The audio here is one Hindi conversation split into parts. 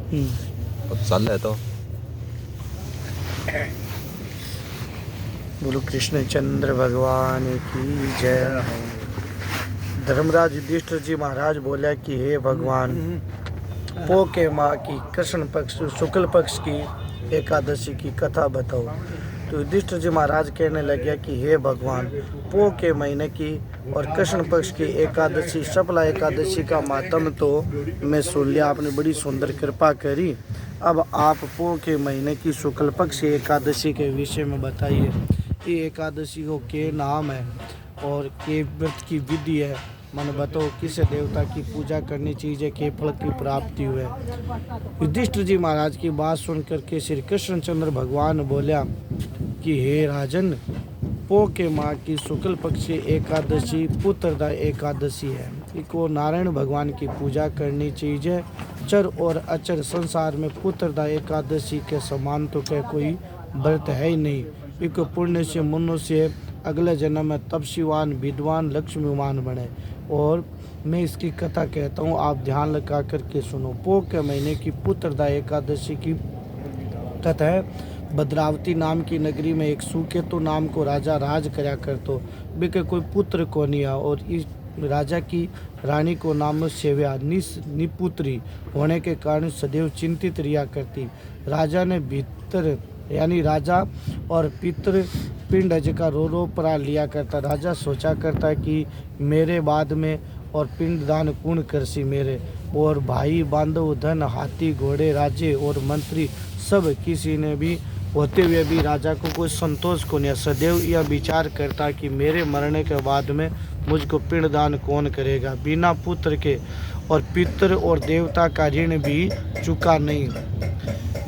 अब चल है तो बोलो कृष्णचंद्र भगवान की जय। धर्मराज युधिष्ठिर जी महाराज बोला कि हे भगवान, पो के माह की कृष्ण पक्ष शुक्ल पक्ष की एकादशी की कथा बताओ। तो युधिष्ठिर जी महाराज कहने लगे कि हे भगवान, पो के महीने की और कृष्ण पक्ष की एकादशी शपला एकादशी का मातम तो मैं सुन लिया, आपने बड़ी सुंदर कृपा करी। अब आप पो के महीने की शुक्ल पक्ष की एकादशी के विषय में बताइए। ये एकादशी को के नाम है और के व्रत की विधि है। मन बताओ किस देवता की पूजा करनी चाहिए, के फल की प्राप्ति हुए। युधिष्ठिर जी महाराज की बात सुनकर के श्री कृष्णचंद्र भगवान बोला कि हे राजन, पो के माह की शुक्ल पक्ष की एकादशी पुत्रदा एकादशी है। इसको नारायण भगवान की पूजा करनी चाहिए। चर और अचर संसार में पुत्रदा एकादशी के समान तो क्या कोई व्रत है ही नहीं। इको पुण्य से मनुष्य अगले जन्म में तपस्वीवान विद्वान लक्ष्मीवान बने। और मैं इसकी कथा कहता हूँ, आप ध्यान लगा करके सुनो। पो के महीने की पुत्रदा एकादशी की कथा है। भद्रावती नाम की नगरी में एक सुकेतु नाम को राजा राज करया करतो। बिके कोई पुत्र को नहीं आ और इस राजा की रानी को नाम सेव्या निपुत्री होने के कारण सदैव चिंतित रिया करती। राजा ने भीतर यानी राजा और पितृ पिंड का रो परा लिया करता। राजा सोचा करता कि मेरे बाद में और पिंडदान कौन करसी मेरे, और भाई बांधव धन हाथी घोड़े राजे और मंत्री सब किसी ने भी होते हुए भी राजा को कोई संतोष को नहीं। सदैव यह विचार करता कि मेरे मरने के बाद में मुझको पिंडदान कौन करेगा। बिना पुत्र के और पितृ और देवता का ऋण भी चुका नहीं।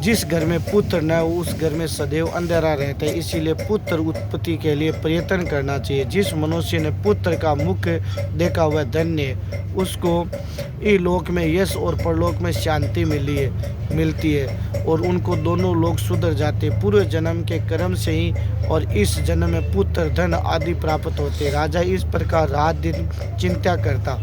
जिस घर में पुत्र न हो उस घर में सदैव अंधेरा रहता है। इसीलिए पुत्र उत्पत्ति के लिए प्रयत्न करना चाहिए। जिस मनुष्य ने पुत्र का मुख देखा हुआ धन्य है, उसको इलोक में यश और परलोक में शांति मिलती है और उनको दोनों लोग सुधर जाते। पूर्व जन्म के कर्म से ही और इस जन्म में पुत्र धन आदि प्राप्त होते। राजा इस प्रकार रात दिन चिंता करता।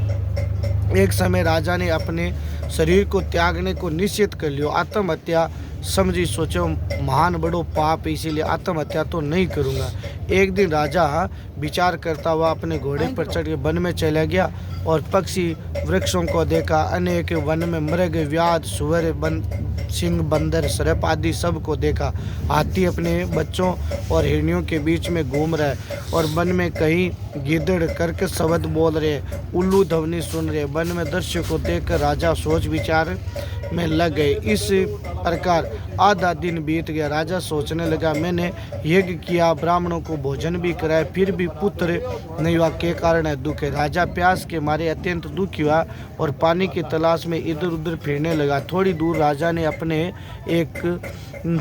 एक समय राजा ने अपने शरीर को त्यागने को निश्चित कर लिया। आत्महत्या समझी सोचो महान बड़ो पाप, इसीलिए आत्महत्या तो नहीं करूँगा। एक दिन राजा विचार करता हुआ अपने घोड़े पर चढ़ के वन में चला गया और पक्षी वृक्षों को देखा। अनेक वन में मृग व्याध सुअर सिंह बंदर सर्प आदि सब को देखा। हाथी अपने बच्चों और हिरणियों के बीच में घूम रहा है और वन में कहीं गिद्धड़ करके शब्द बोल रहे, उल्लू ध्वनि सुन रहे। वन में दृश्य को देखकर राजा सोच विचार में लग गए। इस प्रकार आधा दिन बीत गया। राजा सोचने लगा, मैंने यज्ञ किया, ब्राह्मणों को भोजन भी कराया, फिर भी पुत्र नहीं हुआ, के कारण है दुख है। राजा प्यास के मारे अत्यंत दुखी हुआ और पानी की तलाश में इधर उधर फिरने लगा। थोड़ी दूर राजा ने अपने एक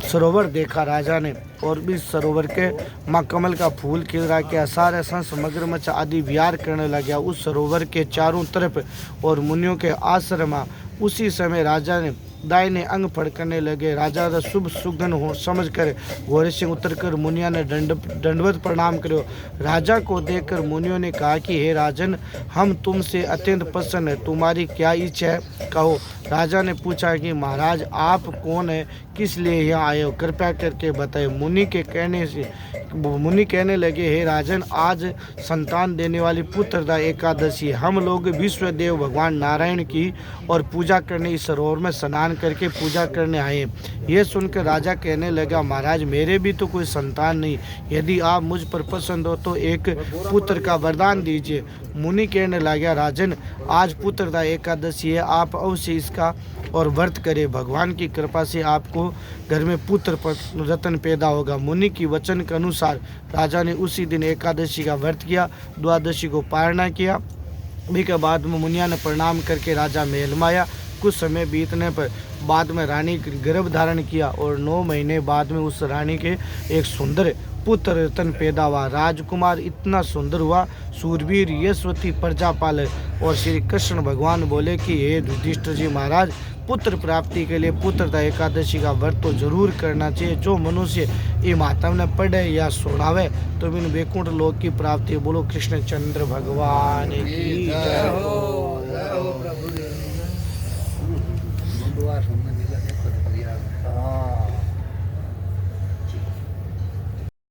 सरोवर देखा। राजा ने और भी सरोवर के माँ कमल का फूल खिल रहा, के सारे संस मगरमच्छ आदि विहार करने लगा उस सरोवर के चारों तरफ और मुनियों के आश्रम। उसी समय राजा ने दाहिने अंग फड़कने लगे। राजा का शुभ सुगन हो समझकर घोड़े से उतरकर मुनिया ने दंडवत प्रणाम करो। राजा को देखकर मुनियों ने कहा कि हे राजन, हम तुमसे अत्यंत प्रसन्न है, तुम्हारी क्या इच्छा है कहो। राजा ने पूछा कि महाराज आप कौन है, किस लिए यहाँ आए हो, कृपया करके बताए। मुनि कहने लगे, हे राजन, आज संतान देने वाली पुत्रदा एकादशी, हम लोग विश्वदेव भगवान नारायण की और पूजा करने इस सरोवर में स्नान करके पूजा करने आए। यह सुनकर राजा कहने लगा, महाराज मेरे भी तो कोई संतान नहीं, यदि आप मुझ पर पसंद हो तो एक पुत्र का वरदान दीजिए। मुनि कहने लगा, राजन आज पुत्रदा एकादशी है, आप अवश्य इसका और व्रत करें। भगवान की कृपा से आपको घर में पुत्र रत्न पैदा होगा। मुनि की वचन के अनुसार राजा ने उसी दिन एकादशी का व्रत किया, द्वादशी को पारणा किया। के बाद में मुनिया ने प्रणाम करके राजा महल में आया। कुछ समय बीतने पर बाद में रानी गर्भ धारण किया और 9 महीने बाद में उस रानी के एक सुंदर पुत्र रतन पैदा हुआ। राजकुमार इतना सुंदर हुआ, सूरवीर यशवती प्रजापाल। और श्री कृष्ण भगवान बोले कि हे युधिष्ठिर जी महाराज, पुत्र प्राप्ति के लिए पुत्रदा एकादशी का व्रत तो जरूर करना चाहिए। जो मनुष्य ये मातम ने पढ़े या सुनावे तो इन वैकुंठ लोक की प्राप्ति। बोलो कृष्णचंद्र भगवान की जय हो। द्वार संबंधी का देखो